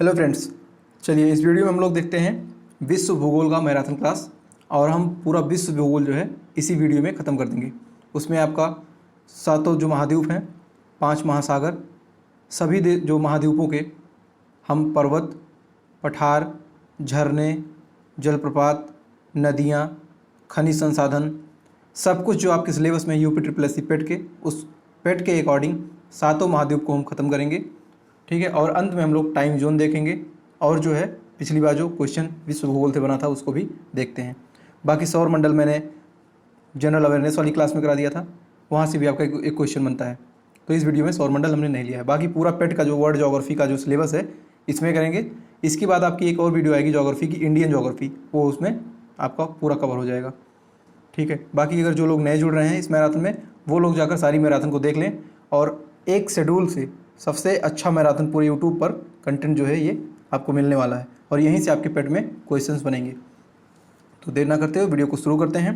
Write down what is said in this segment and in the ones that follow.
Hello friends, चलिए इस video में हम लोग देखते हैं विश्व भूगोल का मैराथन क्लास। और हम पूरा विश्व भूगोल जो है इसी वीडियो में ख़त्म कर देंगे। उसमें आपका सातों जो महाद्वीप हैं, 5 महासागर, सभी जो महाद्वीपों के हम पर्वत, पठार, झरने, जलप्रपात, नदियाँ, खनिज संसाधन, सब कुछ जो आपके सिलेबस में यूपी ट्रिपल एस सी पेट के उस पेट के अकॉर्डिंग सातों महाद्वीप को हम ख़त्म करेंगे। ठीक है। और अंत में हम लोग टाइम जोन देखेंगे और जो है पिछली बार जो क्वेश्चन विश्व भूगोल से बना था उसको भी देखते हैं। बाकी सौर मंडल मैंने जनरल अवेयरनेस वाली क्लास में करा दिया था, वहाँ से भी आपका एक क्वेश्चन बनता है। तो इस वीडियो में सौर मंडल हमने नहीं लिया है। बाकी पूरा पेट का जो वर्ल्ड ज्योग्राफी का जो सिलेबस है इसमें करेंगे। इसके बाद आपकी एक और वीडियो आएगी ज्योग्राफी की, इंडियन ज्योग्राफी, वो उसमें आपका पूरा कवर हो जाएगा। ठीक है। बाकी अगर जो लोग नए जुड़ रहे हैं इस मैराथन में, वो लोग जाकर सारी मैराथन को देख लें और एक शेड्यूल से सबसे अच्छा मैराथन पूरे यूट्यूब पर कंटेंट जो है ये आपको मिलने वाला है और यहीं से आपके पेट में क्वेश्चंस बनेंगे। तो देर ना करते हुए वीडियो को शुरू करते हैं।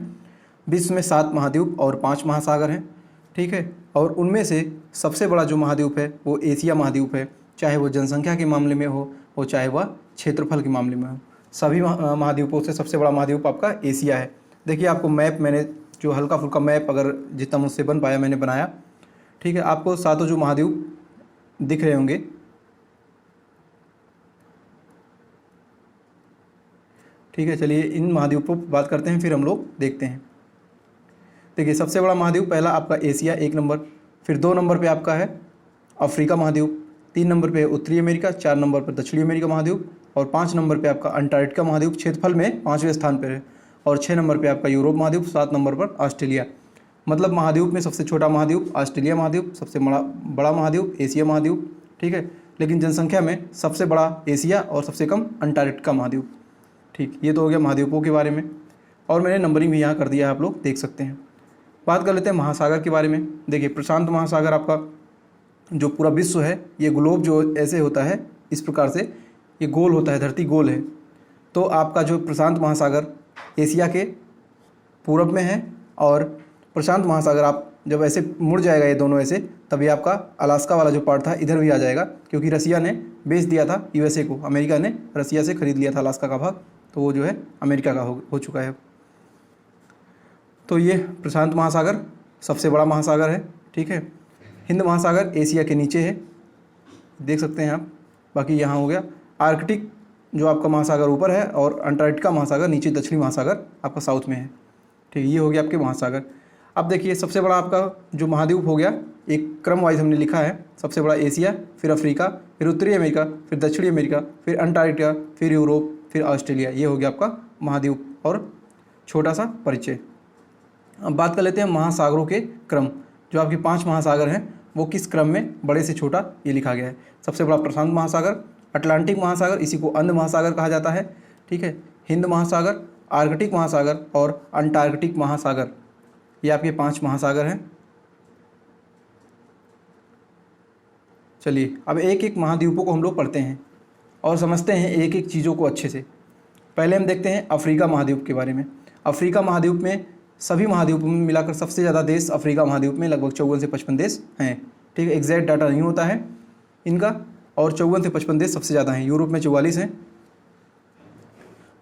विश्व में 7 महाद्वीप और 5 महासागर हैं। ठीक है। और उनमें से सबसे बड़ा जो महाद्वीप है वो एशिया महाद्वीप है, चाहे वो जनसंख्या के मामले में हो चाहे वह क्षेत्रफल के मामले में हो। सभी महाद्वीपों से सबसे बड़ा महाद्वीप आपका एशिया है। देखिए आपको मैप मैंने जो हल्का फुल्का मैप अगर जितना मुझसे बन पाया मैंने बनाया। ठीक है। आपको सातों जो महाद्वीप दिख रहे होंगे। ठीक है। चलिए इन महाद्वीपों पर बात करते हैं, फिर हम लोग देखते हैं। देखिए सबसे बड़ा महाद्वीप पहला आपका एशिया 1 नंबर, फिर 2 नंबर पे आपका है अफ्रीका महाद्वीप, 3 नंबर पे उत्तरी अमेरिका, 4 नंबर पर दक्षिणी अमेरिका महाद्वीप और 5 नंबर पे आपका अंटार्कटिका महाद्वीप क्षेत्रफल में 5वें स्थान पर है और 6 नंबर पे आपका यूरोप महाद्वीप, 7 नंबर पर ऑस्ट्रेलिया। मतलब महाद्वीप में सबसे छोटा महाद्वीप ऑस्ट्रेलिया महाद्वीप, सबसे बड़ा महाद्वीप एशिया महाद्वीप। ठीक है। लेकिन जनसंख्या में सबसे बड़ा एशिया और सबसे कम अंटार्कटिका महाद्वीप। ठीक, ये तो हो गया महाद्वीपों के बारे में और मैंने नंबरिंग भी यहाँ कर दिया है, आप लोग देख सकते हैं। बात कर लेते हैं महासागर के बारे में। देखिए प्रशांत महासागर आपका जो पूरा विश्व है, ये ग्लोब जो ऐसे होता है इस प्रकार से, ये गोल होता है, धरती गोल है। तो आपका जो प्रशांत महासागर एशिया के पूरब में है और प्रशांत महासागर आप जब ऐसे मुड़ जाएगा ये दोनों ऐसे, तभी आपका अलास्का वाला जो पार्ट था इधर भी आ जाएगा, क्योंकि रसिया ने बेच दिया था यूएसए को, अमेरिका ने रसिया से खरीद लिया था अलास्का का भाग, तो वो जो है अमेरिका का हो चुका है। तो ये प्रशांत महासागर सबसे बड़ा महासागर है। ठीक है। हिंद महासागर एशिया के नीचे है, देख सकते हैं आप। बाकी यहाँ हो गया आर्कटिक जो आपका महासागर ऊपर है और अंटार्कटिका महासागर नीचे, दक्षिणी महासागर आपका साउथ में है। ठीक, ये हो गया आपके महासागर। अब देखिए सबसे बड़ा आपका जो महाद्वीप हो गया, एक क्रम वाइज हमने लिखा है, सबसे बड़ा एशिया, फिर अफ्रीका, फिर उत्तरी अमेरिका, फिर दक्षिणी अमेरिका, फिर अंटार्कटिका, फिर यूरोप, फिर ऑस्ट्रेलिया। ये हो गया आपका महाद्वीप और छोटा सा परिचय। अब बात कर लेते हैं महासागरों के क्रम। जो आपके 5 महासागर हैं वो किस क्रम में बड़े से छोटा ये लिखा गया है। सबसे बड़ा प्रशांत महासागर, अटलांटिक महासागर, इसी को अंध महासागर कहा जाता है। ठीक है। हिंद महासागर, आर्कटिक महासागर और अंटार्कटिक महासागर, ये आपके 5 महासागर हैं। चलिए अब एक एक महाद्वीपों को हम लोग पढ़ते हैं और समझते हैं एक एक चीज़ों को अच्छे से। पहले हम देखते हैं अफ्रीका महाद्वीप के बारे में। अफ्रीका महाद्वीप में सभी महाद्वीपों में मिलाकर सबसे ज़्यादा देश अफ्रीका महाद्वीप में लगभग 54 से 55 देश हैं। ठीक है। एग्जैक्ट डाटा नहीं होता है इनका, और 54 से 55 देश सबसे ज़्यादा हैं। यूरोप में 44 हैं।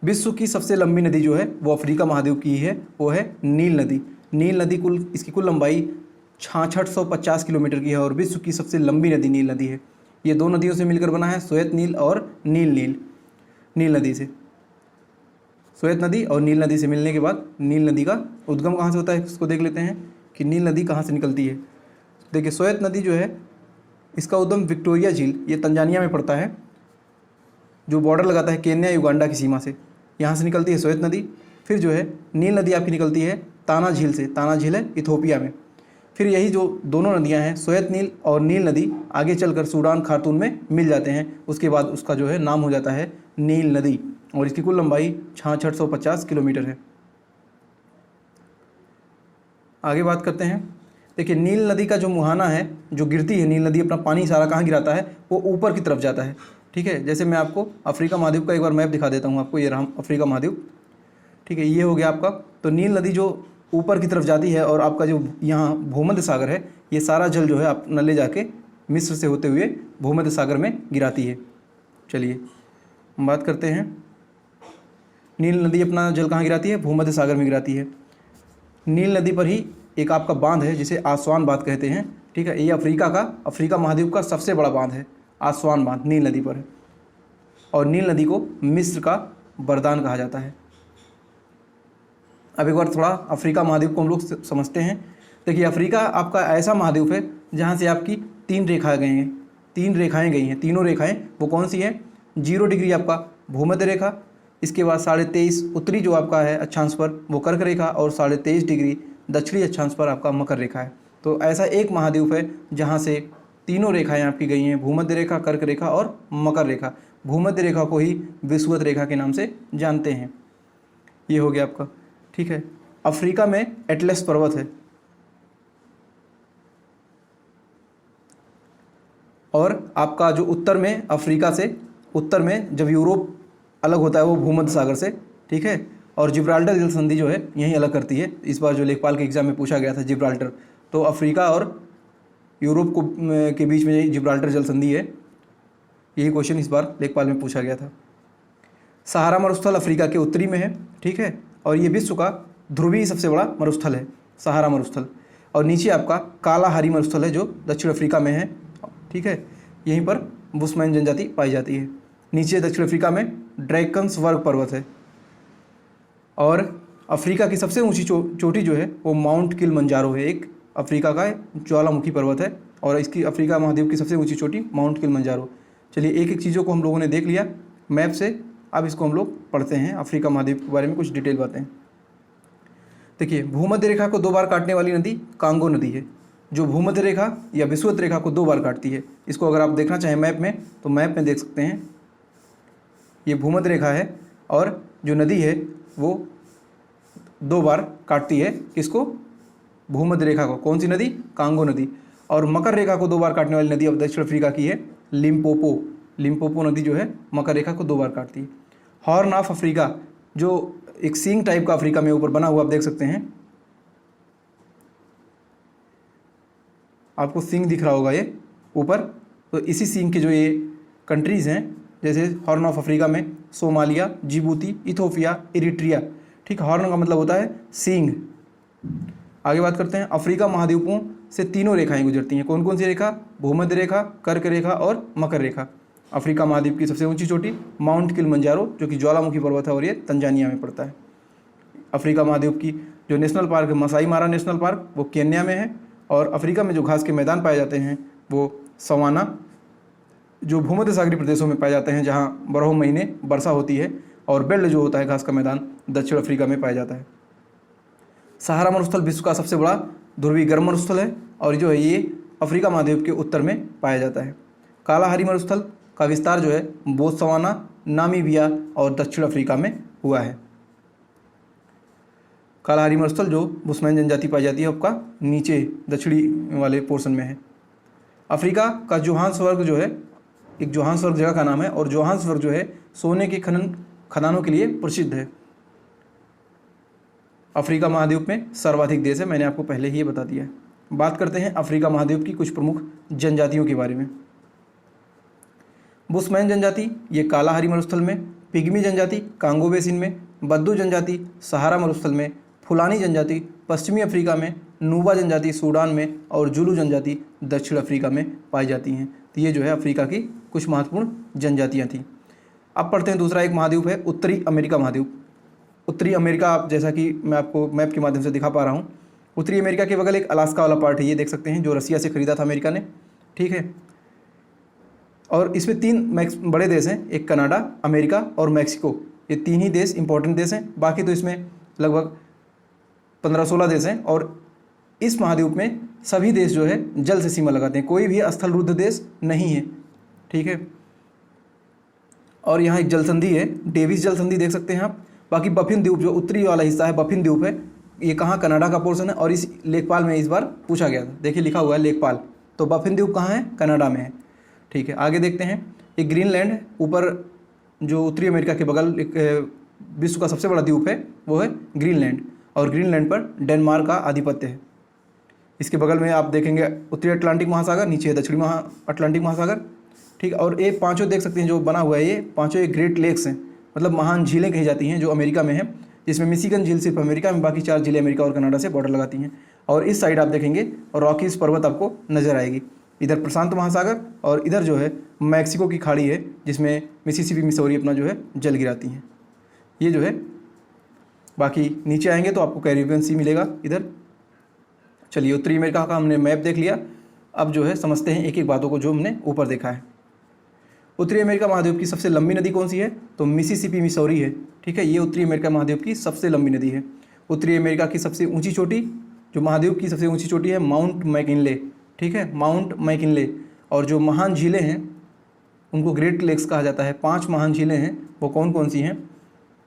विश्व की सबसे लंबी नदी जो है वो अफ्रीका महाद्वीप की है, वो है नील नदी। नील नदी इसकी कुल लंबाई 6650 किलोमीटर की है और विश्व की सबसे लंबी नदी नील नदी है। ये 2 नदियों से मिलकर बना है, श्वेत नील और नील नदी से, श्वेत नदी और नील नदी से मिलने के बाद नील नदी का उद्गम कहाँ से होता है इसको देख लेते हैं कि नील नदी कहाँ से निकलती है। देखिए श्वेत नदी जो है इसका उद्गम विक्टोरिया झील, ये तंजानिया में पड़ता है, जो बॉर्डर लगाता है केन्या युगांडा की सीमा से, यहाँ से निकलती है श्वेत नदी। फिर जो है नील नदी आपकी निकलती है ताना झील से, ताना झील है इथोपिया में। फिर यही जो दोनों नदियां हैं श्वेत नील और नील नदी आगे चलकर सूडान खार्तूम में मिल जाते हैं। उसके बाद उसका जो है नाम हो जाता है नील नदी और इसकी कुल लंबाई 6650 किलोमीटर है। आगे बात करते हैं। देखिए नील नदी का जो मुहाना है, जो गिरती है नील नदी, अपना पानी सारा कहाँ गिराता है, वो ऊपर की तरफ जाता है। ठीक है। जैसे मैं आपको अफ्रीका महाद्वीप का एक बार मैप दिखा देता हूँ आपको, ये रहा अफ्रीका महाद्वीप। ठीक है। ये हो गया आपका, तो नील नदी जो ऊपर की तरफ जाती है और आपका जो यहाँ भूमध्य सागर है, ये सारा जल जो है आप न ले जाके मिस्र से होते हुए भूमध्य सागर में गिराती है। चलिए हम बात करते हैं, नील नदी अपना जल कहाँ गिराती है? भूमध्य सागर में गिराती है। नील नदी पर ही एक आपका बांध है जिसे आसवान बांध कहते हैं, ठीक है। ये अफ्रीका महाद्वीप का सबसे बड़ा बांध है, आसवान बांध नील नदी पर है। और नील नदी को मिस्र का वरदान कहा जाता है। अब एक बार थोड़ा अफ्रीका महाद्वीप को हम लोग समझते हैं। देखिए, अफ्रीका आपका ऐसा महाद्वीप है जहाँ से आपकी 3 रेखाएँ गई हैं, 3 रेखाएँ गई हैं। तीनों रेखाएँ वो कौन सी हैं? 0 डिग्री आपका भूमध्य रेखा, इसके बाद 23.5 उत्तरी जो आपका है अक्षांश पर वो कर्क रेखा, और 23.5 डिग्री दक्षिणी अक्षांश पर आपका मकर रेखा है। तो ऐसा एक महाद्वीप है जहाँ से तीनों रेखाएँ आपकी गई हैं, भूमध्य रेखा, कर्क रेखा और मकर रेखा। भूमध्य रेखा को ही विषुवत रेखा के नाम से जानते हैं। ये हो गया आपका, ठीक है। अफ्रीका में एटलस पर्वत है, और आपका जो उत्तर में अफ्रीका से उत्तर में जब यूरोप अलग होता है वो भूमध्य सागर से, ठीक है। और जिब्राल्टर जल संधि जो है यहीं अलग करती है। इस बार जो लेखपाल के एग्जाम में पूछा गया था जिब्राल्टर, तो अफ्रीका और यूरोप को के बीच में यही जिब्राल्टर जल संधि है। यही क्वेश्चन इस बार लेखपाल में पूछा गया था। सहारा मरुस्थल अफ्रीका के उत्तरी में है, ठीक है। और ये विश्व का ध्रुवीय सबसे बड़ा मरुस्थल है, सहारा मरुस्थल। और नीचे आपका कालाहारी मरुस्थल है जो दक्षिण अफ्रीका में है, ठीक है। यहीं पर बुशमैन जनजाति पाई जाती है। नीचे दक्षिण अफ्रीका में ड्रैकन्सबर्ग पर्वत है। और अफ्रीका की सबसे ऊंची चोटी जो है वो माउंट किलिमंजारो है, एक अफ्रीका का ज्वालामुखी पर्वत है। और इसकी अफ्रीका महाद्वीप की सबसे ऊंची चोटी माउंट किलिमंजारो। चलिए, एक एक चीज़ों को हम लोगों ने देख लिया मैप से। अब इसको हम लोग पढ़ते हैं, अफ्रीका महाद्वीप के बारे में कुछ डिटेल बातें। देखिए, भूमध्य रेखा को 2 बार काटने वाली नदी कांगो नदी है, जो भूमध्य रेखा या विषुवत रेखा को 2 बार काटती है। इसको अगर आप देखना चाहें मैप में तो मैप में देख सकते हैं। ये भूमध्य रेखा है और जो नदी है वो 2 बार काटती है किसको? भूमध्य रेखा को। कौन सी नदी? कांगो नदी। और मकर रेखा को 2 बार काटने वाली नदी अब दक्षिण अफ्रीका की है लिम्पोपो नदी जो है मकर रेखा को 2 बार काटती है। हॉर्न ऑफ अफ्रीका जो एक सींग टाइप का अफ्रीका में ऊपर बना हुआ आप देख सकते हैं, आपको सींग दिख रहा होगा ये ऊपर। तो इसी सींग के जो ये कंट्रीज़ हैं, जैसे हॉर्न ऑफ अफ्रीका में सोमालिया, जिबूती, इथोपिया, इरिट्रिया, ठीक। हॉर्न का मतलब होता है सींग। आगे बात करते हैं, अफ्रीका महाद्वीपों से 3 रेखाएं गुजरती हैं। कौन कौन सी रेखा? भूमध्य रेखा, कर्क रेखा और मकर रेखा। अफ्रीका महाद्वीप की सबसे ऊंची चोटी माउंट किलिमंजारो जो कि ज्वालामुखी पर्वत है और ये तंजानिया में पड़ता है। अफ्रीका महाद्वीप की जो नेशनल पार्क है मसाई मारा नेशनल पार्क, वो केन्या में है। और अफ्रीका में जो घास के मैदान पाए जाते हैं वो सवाना जो भूमध्य सागरीय प्रदेशों में पाए जाते हैं, जहाँ 12 महीने वर्षा होती है। और बेल्ट जो होता है घास का मैदान दक्षिण अफ्रीका में पाया जाता है। सहारा मरुस्थल विश्व का सबसे बड़ा ध्रुवीय गर्म मरुस्थल है और जो है ये अफ्रीका महाद्वीप के उत्तर में पाया जाता है। कालाहारी मरुस्थल का विस्तार जो है बोत्सवाना, नामीबिया और दक्षिण अफ्रीका में हुआ है। कालाहारी मरुस्थल जो बुशमैन जनजाति पाई जाती है आपका नीचे दक्षिणी वाले पोर्शन में है। अफ्रीका का जोहान्सबर्ग जो है एक जोहान्सबर्ग जगह का नाम है, और जोहान्सबर्ग जो है सोने के खदानों के लिए प्रसिद्ध है। अफ्रीका महाद्वीप में सर्वाधिक देश है, मैंने आपको पहले ही ये बता दिया है। बात करते हैं अफ्रीका महाद्वीप की कुछ प्रमुख जनजातियों के बारे में। बुशमैन जनजाति ये कालाहारी मरुस्थल में, पिग्मी जनजाति कांगो बेसिन में, बद्दू जनजाति सहारा मरुस्थल में, फुलानी जनजाति पश्चिमी अफ्रीका में, नूबा जनजाति सूडान में और जुलू जनजाति दक्षिण अफ्रीका में पाई जाती हैं। तो ये जो है अफ्रीका की कुछ महत्वपूर्ण जनजातियाँ थीं। अब पढ़ते हैं दूसरा एक महाद्वीप है उत्तरी अमेरिका महाद्वीप। उत्तरी अमेरिका आप जैसा कि मैं आपको मैप के माध्यम से दिखा पा रहा हूँ, उत्तरी अमेरिका के बगल एक अलास्का वाला पार्ट है, ये देख सकते हैं, जो रसिया से खरीदा था अमेरिका ने, ठीक है। और इसमें 3 बड़े देश हैं, एक कनाडा, अमेरिका और मैक्सिको। ये 3 ही देश इंपॉर्टेंट देश हैं, बाकी तो इसमें लगभग 15-16 देश हैं। और इस महाद्वीप में सभी देश जो है जल से सीमा लगाते हैं, कोई भी स्थलरुद्ध देश नहीं है, ठीक है। और यहाँ एक जल संधि है, डेविस जल संधि देख सकते हैं आप। बाकी बफिन द्वीप जो उत्तरी वाला हिस्सा है बफिन द्वीप है, ये कहाँ? कनाडा का पोर्शन है। और इस लेखपाल में इस बार पूछा गया था, देखिए लिखा हुआ है लेखपाल, तो बफिन द्वीप कहाँ है? कनाडा में है, ठीक है। आगे देखते हैं, एक ग्रीनलैंड ऊपर जो उत्तरी अमेरिका के बगल एक विश्व का सबसे बड़ा द्वीप है वो है ग्रीनलैंड, और ग्रीनलैंड पर डेनमार्क का आधिपत्य है। इसके बगल में आप देखेंगे उत्तरी अटलांटिक महासागर, नीचे है दक्षिणी अटलांटिक महासागर, ठीक। और ये पांचों देख सकते हैं जो बना हुआ है, ये पांचों एक ग्रेट लेक्स हैं, मतलब महान झीलें कही जाती हैं, जो अमेरिका में है, जिसमें मिशिगन झील सिर्फ अमेरिका में, बाकी 4 झीलें अमेरिका और कनाडा से बॉर्डर लगाती हैं। और इस साइड आप देखेंगे रॉकीज पर्वत आपको नजर आएगी, इधर प्रशांत महासागर और इधर जो है मैक्सिको की खाड़ी है, जिसमें मिसिसिपी मिसौरी अपना जो है जल गिराती हैं। ये जो है, बाकी नीचे आएंगे तो आपको कैरिबियन सी मिलेगा इधर। चलिए, उत्तरी अमेरिका का हमने मैप देख लिया, अब जो है समझते हैं एक एक बातों को जो हमने ऊपर देखा है। उत्तरी अमेरिका महाद्वीप की सबसे लंबी नदी कौन सी है? तो मिसिसिपी मिसौरी है, ठीक है। ये उत्तरी अमेरिका महाद्वीप की सबसे लंबी नदी है। उत्तरी अमेरिका की सबसे ऊंची चोटी, जो महाद्वीप की सबसे ऊंची चोटी है, माउंट मैकिनले, ठीक है, माउंट मैकिनले। और जो महान झीलें हैं उनको ग्रेट लेक्स कहा जाता है। 5 महान झीलें हैं, वो कौन कौन सी हैं?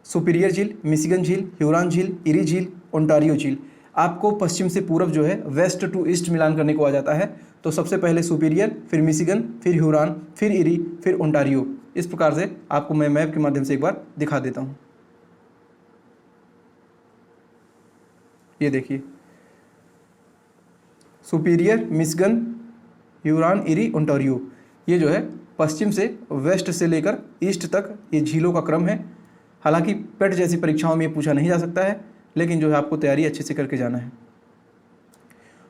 सुपीरियर झील, मिशिगन झील, ह्यूरॉन झील, इरी झील, ओंटारियो झील। आपको पश्चिम से पूरब जो है वेस्ट टू ईस्ट मिलान करने को आ जाता है, तो सबसे पहले सुपीरियर, फिर मिशिगन, फिर ह्यूरॉन, फिर इरी, फिर ओंटारियो। इस प्रकार से आपको मैं मैप के माध्यम से एक बार दिखा देता हूँ। ये देखिए, superior, Michigan, Huron, eri, Ontario, ये जो है पश्चिम से वेस्ट से लेकर ईस्ट तक ये झीलों का क्रम है। हालांकि पेट जैसी परीक्षाओं में ये पूछा नहीं जा सकता है, लेकिन जो है आपको तैयारी अच्छे से करके जाना है।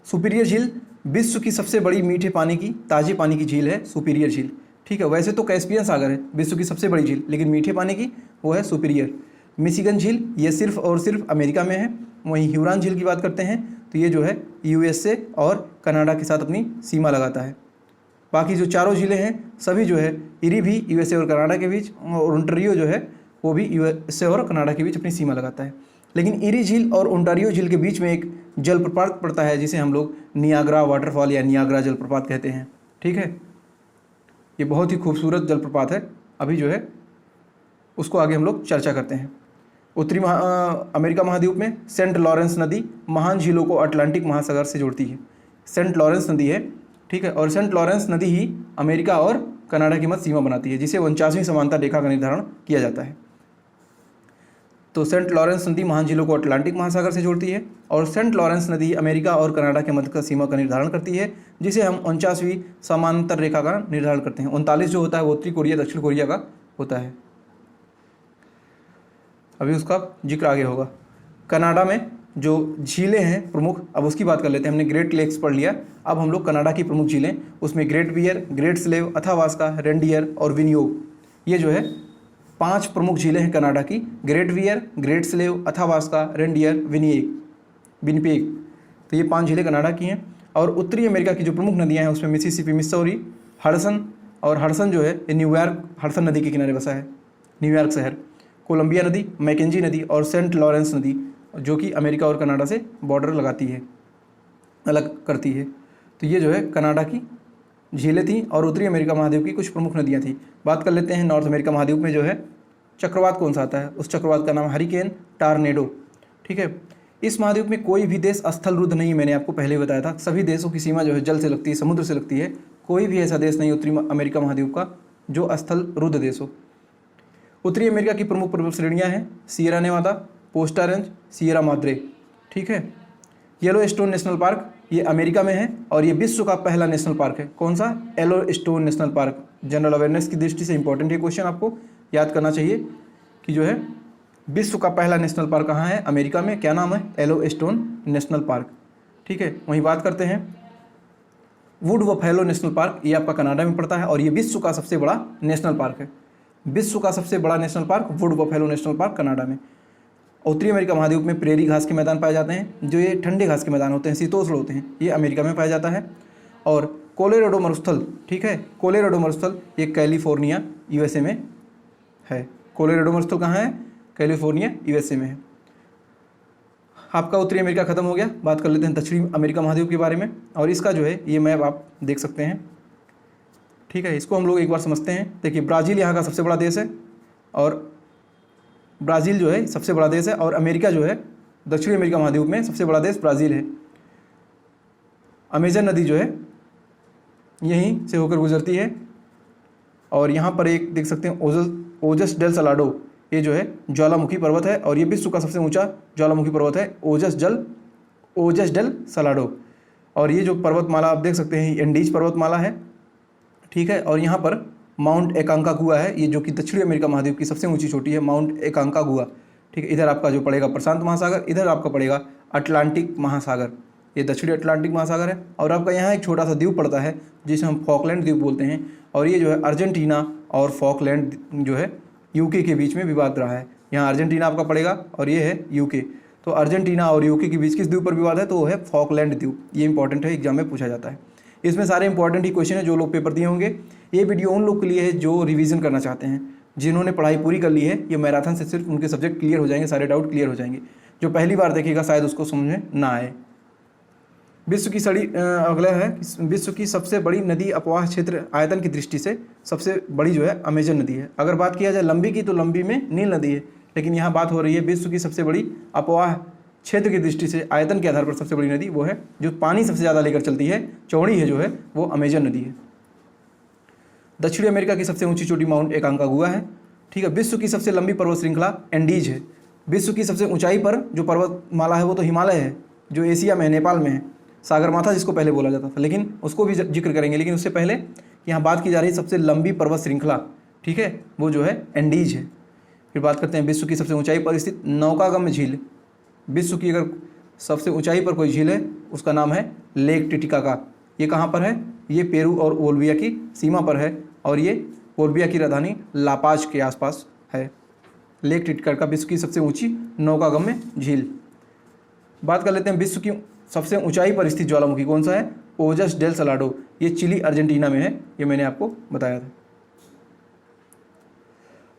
सुपीरियर झील विश्व की सबसे बड़ी मीठे पानी की, ताजे पानी की झील है सुपीरियर झील, ठीक है। वैसे तो कैस्पियन सागर है विश्व की सबसे बड़ी झील, लेकिन मीठे पानी की वो है सुपीरियर। मिशिगन झील ये सिर्फ और सिर्फ अमेरिका में है। वहीं ह्यूरॉन झील की बात करते हैं तो ये जो है यूएसए और कनाडा के साथ अपनी सीमा लगाता है। बाकी जो चारों झीलें हैं सभी जो है, इरी भी यूएसए और कनाडा के बीच, और ओंटारियो जो है वो भी यूएसए और कनाडा के बीच अपनी सीमा लगाता है। लेकिन इरी झील और ओंटारियो झील के बीच में एक जलप्रपात पड़ता है, जिसे हम लोग नियाग्रा वाटरफॉल या नियाग्रा जलप्रपात कहते हैं, ठीक है। ये बहुत ही खूबसूरत जलप्रपात है। अभी जो है उसको आगे हम लोग चर्चा करते हैं। उत्तरी अमेरिका महाद्वीप में सेंट लॉरेंस नदी महान झीलों को अटलांटिक महासागर से जोड़ती है। सेंट लॉरेंस नदी है, ठीक है। और सेंट लॉरेंस नदी ही अमेरिका और कनाडा की मध्य सीमा बनाती है, जिसे 49वीं समानता रेखा का निर्धारण किया जाता है। तो सेंट लॉरेंस नदी महान झीलों को अटलांटिक महासागर से जोड़ती है, और सेंट लॉरेंस नदी अमेरिका और कनाडा के मध्य का सीमा का निर्धारण करती है, जिसे हम 49वीं समांतर रेखा का निर्धारण करते हैं। 39 जो होता है वो उत्तरी कोरिया दक्षिण कोरिया का होता है। अभी उसका जिक्र आगे होगा। कनाडा में जो झीलें हैं प्रमुख, अब उसकी बात कर लेते हैं। हमने ग्रेट लेक्स पढ़ लिया, अब हम लोग कनाडा की प्रमुख झीलें, उसमें Great Bear, Great Slave, Athabasca, Reindeer और विनियोग, ये जो है 5 प्रमुख झीलें हैं कनाडा की। Great Bear, Great Slave, Athabasca, Reindeer, Winnipeg, तो ये 5 झीलें कनाडा की हैं। और उत्तरी अमेरिका की जो प्रमुख नदियाँ हैं उसमें मिसिसिपी मिसौरी, हडसन, और हडसन जो है ये न्यूयॉर्क, हडसन नदी के किनारे बसा है, न्यूयॉर्क शहर। कोलंबिया नदी, मैकेंजी नदी और सेंट लॉरेंस नदी, जो कि अमेरिका और कनाडा से बॉर्डर लगाती है, अलग करती है। तो ये जो है कनाडा की झीलें थी, और उत्तरी अमेरिका महाद्वीप की कुछ प्रमुख नदियाँ थी। बात कर लेते हैं नॉर्थ अमेरिका महाद्वीप में जो है चक्रवात कौन सा आता है। उस चक्रवात का नाम हरिकेन टारनेडो, ठीक है। इस महाद्वीप में कोई भी देश स्थल रुद्ध नहीं, मैंने आपको पहले बताया था। सभी देशों की सीमा जो है जल से लगती है, समुद्र से लगती है। कोई भी ऐसा देश नहीं उत्तरी अमेरिका महाद्वीप का जो स्थल रुद्ध देश हो। उत्तरी अमेरिका की प्रमुख पर्वत श्रेणियाँ हैं सियरा नेवादा, पोस्टा रेंज, सियरा माद्रे, ठीक है। येलो स्टोन नेशनल पार्क ये अमेरिका में है, और ये विश्व का पहला नेशनल पार्क है। कौन सा? Yellow stone National park. General awareness की दृष्टि से इंपॉर्टेंट है क्वेश्चन, आपको याद करना चाहिए कि जो है विश्व का पहला नेशनल पार्क कहाँ है? अमेरिका में। क्या नाम है? येलो स्टोन नेशनल पार्क, ठीक है। वहीं बात करते हैं वुड बफेलो नेशनल पार्क, ये आपका कनाडा में पड़ता है, और ये विश्व का सबसे बड़ा नेशनल पार्क है। विश्व का सबसे बड़ा national park would buffalo national park Canada में। उत्तरी अमेरिका महाद्वीप में प्रेरी घास के मैदान पाए जाते हैं, जो ये ठंडे घास के मैदान होते हैं, शीतोष्ण होते हैं, ये अमेरिका में पाया जाता है। और कोलोराडो मरुस्थल, ठीक है, कोलोराडो मरुस्थल ये कैलिफोर्निया यूएसए में है। कोलोराडो मरुस्थल कहाँ है? कैलिफोर्निया यूएसए में है। आपका उत्तरी अमेरिका खत्म हो गया। बात कर लेते हैं दक्षिणी अमेरिका महाद्वीप के बारे में, और इसका जो है ये मैप आप देख सकते हैं, ठीक है। इसको हम लोग एक बार समझते हैं। देखिए, ब्राज़ील यहाँ का सबसे बड़ा देश है, और ब्राज़ील जो है सबसे बड़ा देश है, और अमेरिका जो है दक्षिणी अमेरिका महाद्वीप में सबसे बड़ा देश ब्राज़ील है। अमेजन नदी जो है यहीं से होकर गुजरती है, और यहाँ पर एक देख सकते हैं ओजस डेल सलाडो, ये जो है ज्वालामुखी पर्वत है, और ये विश्व का सबसे ऊंचा ज्वालामुखी पर्वत है, ओजस डेल सलाडो। और ये जो पर्वतमाला आप देख सकते हैं एंडीज पर्वतमाला है, ठीक है। और यहाँ पर माउंट एकांकागुआ है, ये जो कि दक्षिणी अमेरिका महाद्वीप की सबसे ऊंची चोटी है, माउंट एकांकागुआ। ठीक है, इधर आपका जो पड़ेगा प्रशांत महासागर, इधर आपका पड़ेगा अटलांटिक महासागर, ये दक्षिणी अटलांटिक महासागर है। और आपका यहाँ एक छोटा सा द्वीप पड़ता है जिसे हम फॉकलैंड द्वीप बोलते हैं, और ये जो है अर्जेंटीना और फॉकलैंड जो है यूके के बीच में विवाद रहा है। यहाँ अर्जेंटीना आपका पड़ेगा और ये है यूके, तो अर्जेंटीना और यूके के बीच किस द्वीप पर विवाद है, तो वो है फॉकलैंड द्वीप। ये इंपॉर्टेंट है, एग्जाम में पूछा जाता है। इसमें सारे इंपॉर्टेंट ही क्वेश्चन है जो लोग पेपर दिए होंगे। ये वीडियो उन लोग के लिए है जो रिवीजन करना चाहते हैं, जिन्होंने पढ़ाई पूरी कर ली है। ये मैराथन से सिर्फ उनके सब्जेक्ट क्लियर हो जाएंगे, सारे डाउट क्लियर हो जाएंगे। जो पहली बार देखेगा शायद उसको समझ में ना आए। अगला है विश्व की सबसे बड़ी नदी अपवाह क्षेत्र आयतन की दृष्टि से सबसे बड़ी जो है अमेजन नदी है। अगर बात किया जाए लंबी की, तो लंबी में नील नदी है, लेकिन यहाँ बात हो रही है विश्व की सबसे बड़ी अपवाह क्षेत्र की दृष्टि से आयतन के आधार पर सबसे बड़ी नदी वो है जो पानी सबसे ज़्यादा लेकर चलती है, चौड़ी है जो है, वो अमेजन नदी है। दक्षिणी अमेरिका की सबसे ऊंची चोटी माउंट एकांकागुआ है। ठीक है, विश्व की सबसे लंबी पर्वत श्रृंखला एंडीज है। विश्व की सबसे ऊंचाई पर जो पर्वतमाला है वो तो हिमालय है, जो एशिया में है, नेपाल में है, सागरमाथा जिसको पहले बोला जाता था, लेकिन उसको भी जिक्र करेंगे। लेकिन उससे पहले यहाँ बात की जा रही है सबसे लंबी पर्वत श्रृंखला, ठीक है, वो जो है एंडीज है। फिर बात करते हैं विश्व की सबसे ऊंचाई पर स्थित नौकागम्य झील। विश्व की अगर सबसे ऊंचाई पर कोई झील है उसका नाम है लेक टिटिकाका। ये कहाँ पर है, ये पेरू और बोल्विया की सीमा पर है, और ये बोल्विया की राजधानी लापाज के आसपास है। लेक टिटिकाका विश्व की सबसे ऊंची नौकागम्य झील। बात कर लेते हैं विश्व की सबसे ऊंचाई पर स्थित ज्वालामुखी कौन सा है, ओजस डेल सलाडो। ये चिली अर्जेंटीना में है, ये मैंने आपको बताया था।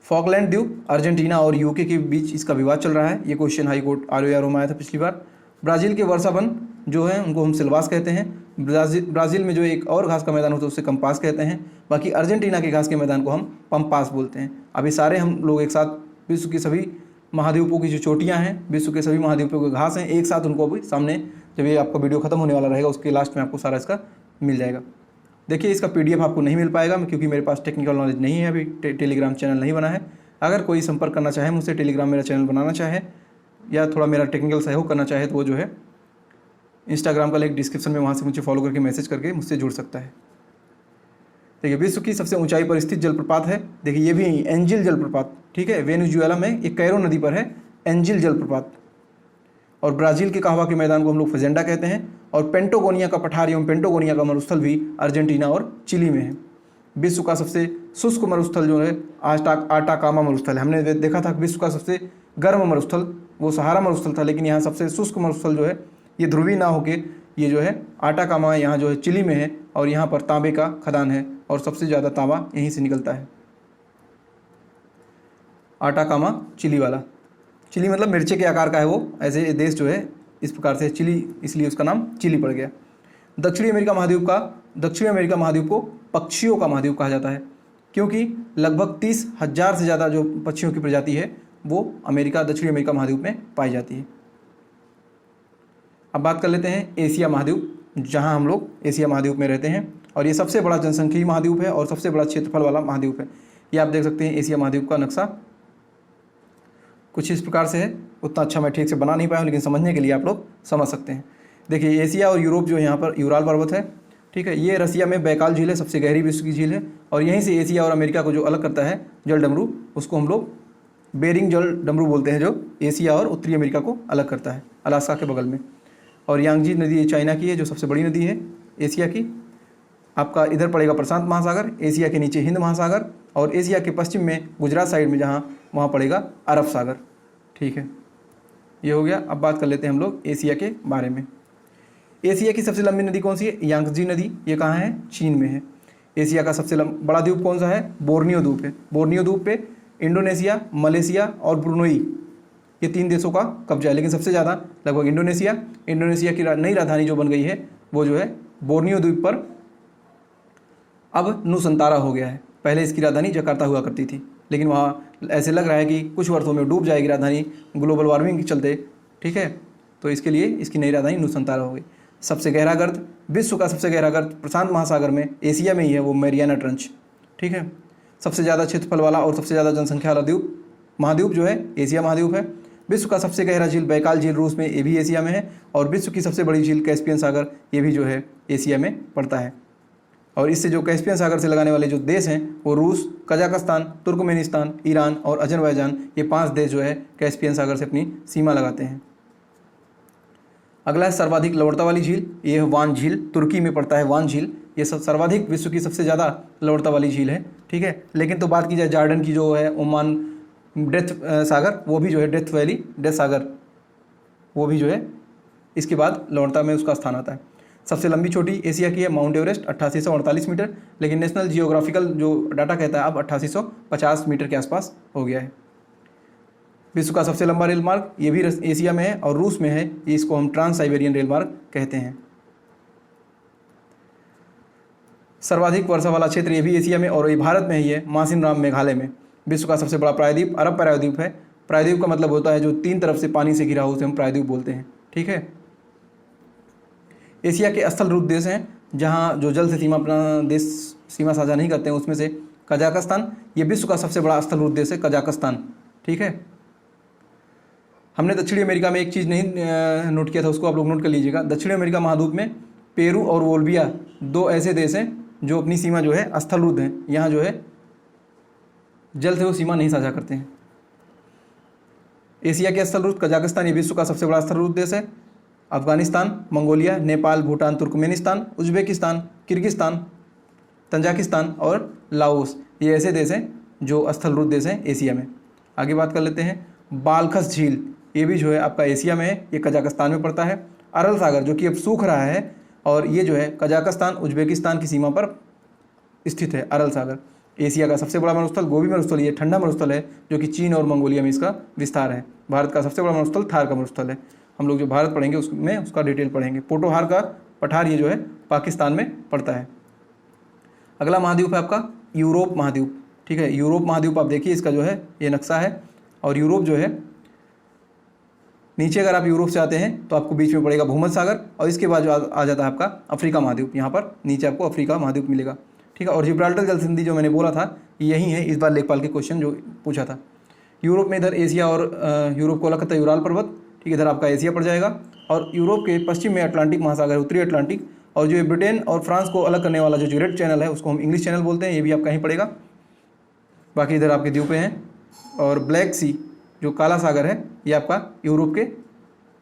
फॉकलैंड द्वीप अर्जेंटीना और यूके के बीच इसका विवाद चल रहा है। ये क्वेश्चन हाई कोर्ट ROARO में आया था पिछली बार। ब्राज़ील के वर्षावन जो है उनको हम सिल्वास कहते हैं। ब्राज़ील में जो एक और घास का मैदान होता है उसे कंपास कहते हैं। बाकी अर्जेंटीना के घास के मैदान को हम पंपास बोलते हैं। अभी सारे हम लोग एक साथ विश्व के सभी महाद्वीपों की जो चोटियाँ हैं, विश्व के सभी महाद्वीपों के घास हैं, एक साथ उनको अभी सामने, जब ये आपका वीडियो खत्म होने वाला रहेगा उसके लास्ट में आपको सारा इसका मिल जाएगा। देखिए, इसका PDF आपको नहीं मिल पाएगा क्योंकि मेरे पास टेक्निकल नॉलेज नहीं है, अभी टेलीग्राम चैनल नहीं बना है। अगर कोई संपर्क करना चाहे मुझसे, टेलीग्राम मेरा चैनल बनाना चाहे या थोड़ा मेरा टेक्निकल सहयोग करना चाहे, तो वो जो है इंस्टाग्राम का लिंक डिस्क्रिप्शन में, वहाँ से मुझे फॉलो करके मैसेज करके मुझसे जुड़ सकता है। देखिए, विश्व की सबसे ऊंचाई पर स्थित जलप्रपात है, देखिए ये भी एंजिल जलप्रपात, ठीक है, वेनेजुएला में एक कैरो नदी पर है एंजिल जलप्रपात। और ब्राज़ील के कहवा के मैदान को हम लोग फजेंडा कहते हैं। और पेंटागोनिया का पठार एवं पेंटागोनिया का मरुस्थल भी अर्जेंटीना और चिली में है। विश्व का सबसे शुष्क मरुस्थल जो है आटाकामा मरुस्थल है। हमने देखा था कि विश्व का सबसे गर्म मरुस्थल वो सहारा मरुस्थल था, लेकिन यहाँ सबसे शुष्क मरुस्थल जो है ये ध्रुवी ना होके ये जो है आटाकामा यहाँ जो है चिली में है, और यहाँ पर तांबे का खदान है और सबसे ज़्यादा तांबा यहीं से निकलता है। आटाकामा चिली वाला, चिली मतलब मिर्चे के आकार का है वो, ऐसे देश जो है इस प्रकार से चिली, इसलिए उसका नाम चिली पड़ गया। दक्षिणी अमेरिका महाद्वीप को पक्षियों का महाद्वीप कहा जाता है, क्योंकि लगभग 30,000 से ज़्यादा जो पक्षियों की प्रजाति है वो दक्षिणी अमेरिका महाद्वीप में पाई जाती है। अब बात कर लेते हैं एशिया महाद्वीप, जहां हम लोग एशिया महाद्वीप में रहते हैं, और ये सबसे बड़ा जनसंख्यीय महाद्वीप है और सबसे बड़ा क्षेत्रफल वाला महाद्वीप है। ये आप देख सकते हैं एशिया महाद्वीप का नक्शा कुछ इस प्रकार से है। उतना अच्छा मैं ठीक से बना नहीं पाया हूँ, लेकिन समझने के लिए आप लोग समझ सकते हैं। देखिए, एशिया और यूरोप जो यहाँ पर यूराल पर्वत है, ठीक है, ये रसिया में बैकाल झील है, सबसे गहरी विश्व की झील है। और यहीं से एशिया और अमेरिका को जो अलग करता है जल डमरू, उसको हम लोग बेरिंग जल डमरू बोलते हैं, जो एशिया और उत्तरी अमेरिका को अलग करता है, अलास्का के बगल में। और यांगजी नदी चाइना की है, जो सबसे बड़ी नदी है एशिया की। आपका इधर पड़ेगा प्रशांत महासागर, एशिया के नीचे हिंद महासागर, और एशिया के पश्चिम में गुजरात साइड में वहाँ पड़ेगा अरब सागर। ठीक है, ये हो गया। अब बात कर लेते हैं हम लोग एशिया के बारे में। एशिया की सबसे लंबी नदी कौन सी है, यांगजी नदी। ये कहाँ है, चीन में है। एशिया का सबसे बड़ा द्वीप कौन सा है, बोर्नियो द्वीप है। बोर्नियो द्वीप पे इंडोनेशिया, मलेशिया और ब्रुनई, ये 3 देशों का कब्जा है, लेकिन सबसे ज़्यादा लगभग इंडोनेशिया की नई राजधानी जो बन गई है वो जो है बोर्नियो द्वीप पर अब नुसंतारा हो गया है। पहले इसकी राजधानी जकार्ता हुआ करती थी, लेकिन वहाँ ऐसे लग रहा है कि कुछ वर्षों में डूब जाएगी राजधानी ग्लोबल वार्मिंग के चलते, ठीक है, तो इसके लिए इसकी नई राजधानी नुसंतारा हो गई। सबसे गहरा गर्त, विश्व का सबसे गहरा गर्त प्रशांत महासागर में एशिया में ही है, वो मैरियाना ट्रंच, ठीक है। सबसे ज़्यादा क्षेत्रफल वाला और सबसे ज़्यादा जनसंख्या वाला महाद्वीप जो है एशिया महाद्वीप है। विश्व का सबसे गहरा झील बैकाल झील रूस में, ये भी एशिया में है। और विश्व की सबसे बड़ी झील कैस्पियन सागर, ये भी जो है एशिया में पड़ता है। और इससे जो कैस्पियन सागर से लगाने वाले जो देश हैं वो रूस, कजाकिस्तान, तुर्कमेनिस्तान, ईरान और अजरबैजान, ये 5 देश जो है कैस्पियन सागर से अपनी सीमा लगाते हैं। अगला है सर्वाधिक लवणता वाली झील, ये है वान झील, तुर्की में पड़ता है वान झील। ये सब सर्वाधिक विश्व की सबसे ज़्यादा लवणता वाली झील है, ठीक है। लेकिन तो बात की जाए जॉर्डन की जो है ओमान डेथ सागर, वो भी जो है डेथ वैली, डेथ सागर, वो भी जो है इसके बाद लवणता में उसका स्थान आता है। सबसे लंबी चोटी एशिया की है माउंट एवरेस्ट 8848 मीटर, लेकिन नेशनल जियोग्राफिकल जो डाटा कहता है अब 8850 मीटर के आसपास हो गया है। विश्व का सबसे लंबा रेल मार्ग ये भी एशिया में है और रूस में है, इसको हम ट्रांस साइबेरियन रेल मार्ग कहते हैं। सर्वाधिक वर्षा वाला क्षेत्र ये भी एशिया में और ये भारत में ही है, मासिनराम मेघालय में। विश्व का सबसे बड़ा प्रायद्वीप अरब प्रायद्वीप है। प्रायद्वीप का मतलब होता है जो 3 तरफ से पानी से घिरा हो, उसे हम प्रायद्वीप बोलते हैं, ठीक है। एशिया के स्थल रूप देश हैं जहाँ जो जल से सीमा अपना देश सीमा साझा नहीं करते हैं, उसमें से कजाकिस्तान, ये विश्व का सबसे बड़ा स्थल रूप देश है कजाकिस्तान, ठीक है। हमने दक्षिणी अमेरिका में एक चीज़ नहीं नोट किया था, उसको आप लोग नोट कर लीजिएगा। दक्षिणी अमेरिका महाद्वीप में पेरू और बोल्विया 2 ऐसे देश हैं जो अपनी सीमा जो है स्थल रूप है, यहाँ जो है जल से वो सीमा नहीं साझा करते हैं। एशिया के स्थल रूप कजाकिस्तान, ये विश्व का सबसे बड़ा स्थल रूप देश है। Afghanistan, Mongolia, Nepal, Bhutan, Turkmenistan, Uzbekistan, Kyrgyzstan, Tajikistan और लाओस, ये ऐसे देश हैं जो स्थल रूप देश हैं एशिया में। आगे बात कर लेते हैं बालखस झील, ये भी जो है आपका एशिया में है, ये कजाकिस्तान में पड़ता है। अरल सागर जो कि अब सूख रहा है और ये जो है कजाकिस्तान उज्बेकिस्तान की सीमा पर स्थित है। अरल सागर एशिया का सबसे बड़ा मरुस्थल गोबी मरुस्थल, ये ठंडा मरुस्थल है जो कि चीन और मंगोलिया में इसका विस्तार है। भारत का सबसे बड़ा मरुस्थल थार का मरुस्थल है। हम लोग जो भारत पढ़ेंगे उसमें उसका डिटेल पढ़ेंगे। पोटोहार का पठार ये जो है पाकिस्तान में पड़ता है। अगला महाद्वीप है आपका यूरोप महाद्वीप, ठीक है। यूरोप महाद्वीप आप देखिए, इसका जो है ये नक्शा है और यूरोप जो है नीचे, अगर आप यूरोप से आते हैं तो आपको बीच में पड़ेगा भूमध्य सागर और इसके बाद जो आ जाता है आपका अफ्रीका महाद्वीप, यहाँ पर नीचे आपको अफ्रीका महाद्वीप मिलेगा, ठीक है। और जिब्राल्टर जल संधि जो मैंने बोला था यही है, इस बार लेखपाल के क्वेश्चन जो पूछा था। यूरोप में इधर एशिया और यूरोप को अलग करता है यूराल पर्वत, ठीक है, इधर आपका एशिया पड़ जाएगा। और यूरोप के पश्चिम में अटलांटिक महासागर, उत्तरी अटलांटिक, और जो ब्रिटेन और फ्रांस को अलग करने वाला जो रेड चैनल है उसको हम इंग्लिश चैनल बोलते हैं, ये भी आपका ही पड़ेगा। बाकी इधर आपके द्वीपें हैं। और ब्लैक सी जो काला सागर है ये आपका यूरोप के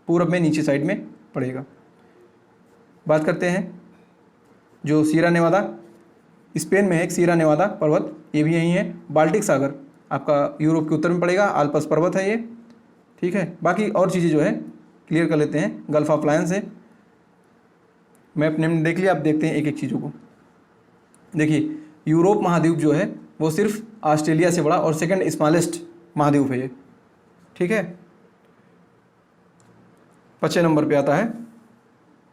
पूरब में नीचे साइड में पड़ेगा। बात करते हैं जो सीरा नेवादा, स्पेन में है एक सीरा नेवादा पर्वत, ये भी यहीं है। बाल्टिक सागर आपका यूरोप के उत्तर में पड़ेगा, आल्प्स पर्वत है ये, ठीक है। बाकी और चीज़ें जो है क्लियर कर लेते हैं। गल्फ ऑफ लायंस है, मैप नेम देख लिया, आप देखते हैं एक एक चीज़ों को। देखिए यूरोप महाद्वीप जो है वो सिर्फ ऑस्ट्रेलिया से बड़ा और सेकंड स्मॉलेस्ट महाद्वीप है ये, ठीक है। 5 नंबर पे आता है,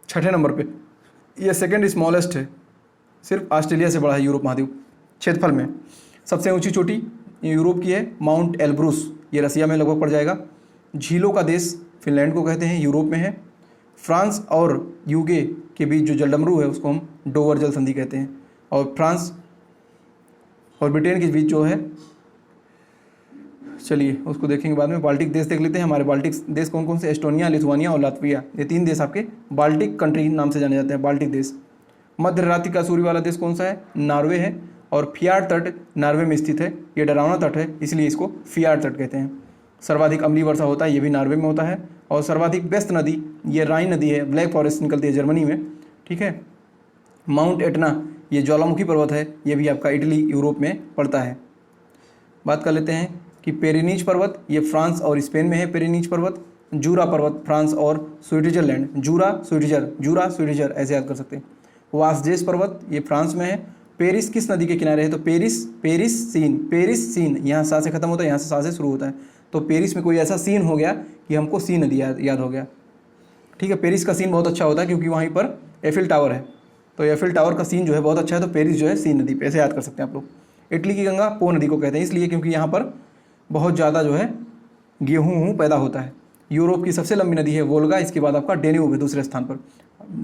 6ठे नंबर पे ये सेकंड स्मॉलेस्ट है, सिर्फ ऑस्ट्रेलिया से बड़ा है यूरोप महाद्वीप क्षेत्रफल में। सबसे ऊंची चोटी यूरोप की है माउंट एल्ब्रूस, ये रसिया में लगभग पड़ जाएगा। झीलों का देश फिनलैंड को कहते हैं, यूरोप में है। फ्रांस और यूके के बीच जो जलडमरू है उसको हम डोवर जल संधि कहते हैं। और फ्रांस और ब्रिटेन के बीच जो है, चलिए उसको देखेंगे बाद में। बाल्टिक देश देख लेते हैं। हमारे बाल्टिक देश कौन कौन से, एस्टोनिया, लिथुआनिया और लातविया, ये 3 देश आपके बाल्टिक कंट्री नाम से जाने जाते हैं, बाल्टिक देश। मध्य रात्रि का सूर्य वाला देश कौन सा है, नॉर्वे है। और फियार्ड तट नॉर्वे में स्थित है, ये डरावना तट है इसलिए इसको फियार्ड तट कहते हैं। सर्वाधिक अम्लीय वर्षा होता है, ये भी नॉर्वे में होता है। और सर्वाधिक व्यस्त नदी ये राइन नदी है, ब्लैक फॉरेस्ट निकलती है जर्मनी में, ठीक है। माउंट एटना ये ज्वालामुखी पर्वत है, ये भी आपका इटली यूरोप में पड़ता है। बात कर लेते हैं कि पेरिनीज पर्वत ये फ्रांस और स्पेन में है। पेरिनीज पर्वत, जूरा पर्वत फ्रांस और स्विट्जरलैंड, जूरा स्विट्जर ऐसे याद कर सकते हैं। वासजेस पर्वत ये फ्रांस में है। पेरिस किस नदी के किनारे है, तो पेरिस सीन, यहाँ सा से खत्म होता है, यहाँ से सा से शुरू होता है। तो पेरिस में कोई ऐसा सीन हो गया कि हमको सी नदी याद हो गया, ठीक है। पेरिस का सीन बहुत अच्छा होता है क्योंकि वहीं पर एफिल टावर है, तो एफिल टावर का सीन जो है बहुत अच्छा है। तो पेरिस जो है सी नदी पे, ऐसे याद कर सकते हैं आप लोग। इटली की गंगा पो नदी को कहते हैं इसलिए क्योंकि यहाँ पर बहुत ज़्यादा जो है गेहूँ पैदा होता है। यूरोप की सबसे लंबी नदी है वोल्गा, इसके बाद आपका डेन्यूब है दूसरे स्थान पर।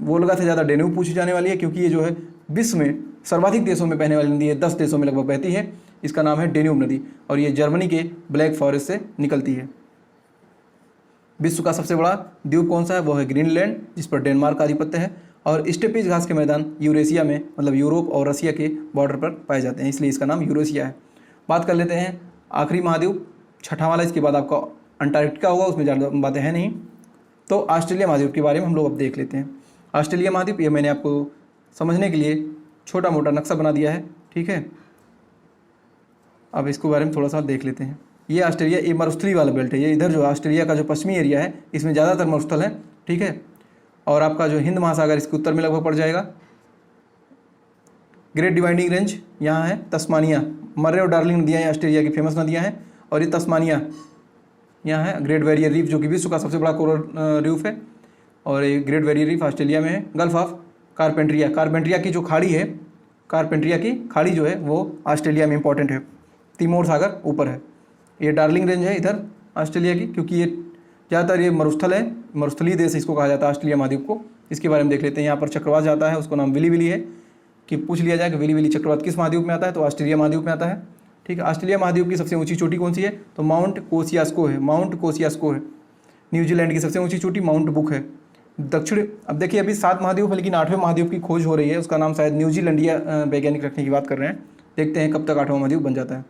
वोल्गा से ज़्यादा डेन्यूब पूछी जाने वाली है क्योंकि ये जो है विश्व में सर्वाधिक देशों में बहने वाली नदी है, 10 देशों में लगभग बहती है। इसका नाम है डेन्यूब नदी और ये जर्मनी के ब्लैक फॉरेस्ट से निकलती है। विश्व का सबसे बड़ा द्वीप कौन सा है, वो है ग्रीनलैंड, जिस पर डेनमार्क का आधिपत्य है। और स्टेपीज घास के मैदान यूरेशिया में, मतलब यूरोप और रसिया के बॉर्डर पर पाए जाते हैं, इसलिए इसका नाम यूरेशिया है। बात कर लेते हैं आखिरी महाद्वीप, छठा वाला, इसके बाद आपका अंटार्कटिका होगा, उसमें ज़्यादा बातें हैं नहीं। तो ऑस्ट्रेलिया महाद्वीप के बारे में हम लोग अब देख लेते हैं। ऑस्ट्रेलिया महाद्वीप, ये मैंने आपको समझने के लिए छोटा मोटा नक्शा बना दिया है, ठीक है। अब इसके बारे में थोड़ा सा देख लेते हैं। ये ऑस्ट्रेलिया, ये मरुस्थली वाला बेल्ट है, ये इधर जो ऑस्ट्रेलिया का जो पश्चिमी एरिया है इसमें ज़्यादातर मरुस्थल है, ठीक है। और आपका जो हिंद महासागर इसके उत्तर में लगभग पड़ जाएगा। ग्रेट डिवाइडिंग रेंज यहाँ है, तस्मानिया, मर्रे और डार्लिंग नदियाँ हैं ऑस्ट्रेलिया की फेमस नदियाँ हैं। और ये तस्मानिया यहाँ है। ग्रेट बैरियर रीफ जो कि विश्व का सबसे बड़ा कोरल रीफ है, और ये ग्रेट बैरियर रीफ ऑस्ट्रेलिया में है। गल्फ ऑफ कारपेंट्रिया, कारपेंट्रिया की जो खाड़ी है, कारपेंट्रिया की खाड़ी जो है वो ऑस्ट्रेलिया में इंपॉर्टेंट है, तिमोर सागर ऊपर है। ये डार्लिंग रेंज है इधर ऑस्ट्रेलिया की, क्योंकि ये ज़्यादातर ये मरुस्थल है, मरुस्थलीय देश इसको कहा जाता है ऑस्ट्रेलिया महाद्वीप को। इसके बारे में देख लेते हैं। यहाँ पर चक्रवात जाता है, उसको नाम विली विली है, कि पूछ लिया जाए कि विली विली चक्रवात किस महाद्वीप में आता है, तो ऑस्ट्रेलिया महाद्वीप में आता है, ठीक है। ऑस्ट्रेलिया महाद्वीप की सबसे ऊंची चोटी कौन सी है, तो माउंट कोसियास्को है, माउंट कोसियास्को है। न्यूजीलैंड की सबसे ऊंची चोटी माउंट बुक है। दक्षिण, अब देखिए अभी 7 महाद्वीप है, लेकिन 8वें महाद्वीप की खोज हो रही है, उसका नाम शायद न्यूजीलैंडिया वैज्ञानिक रखने की बात कर रहे हैं। देखते हैं कब तक 8वां महाद्वीप बन जाता है।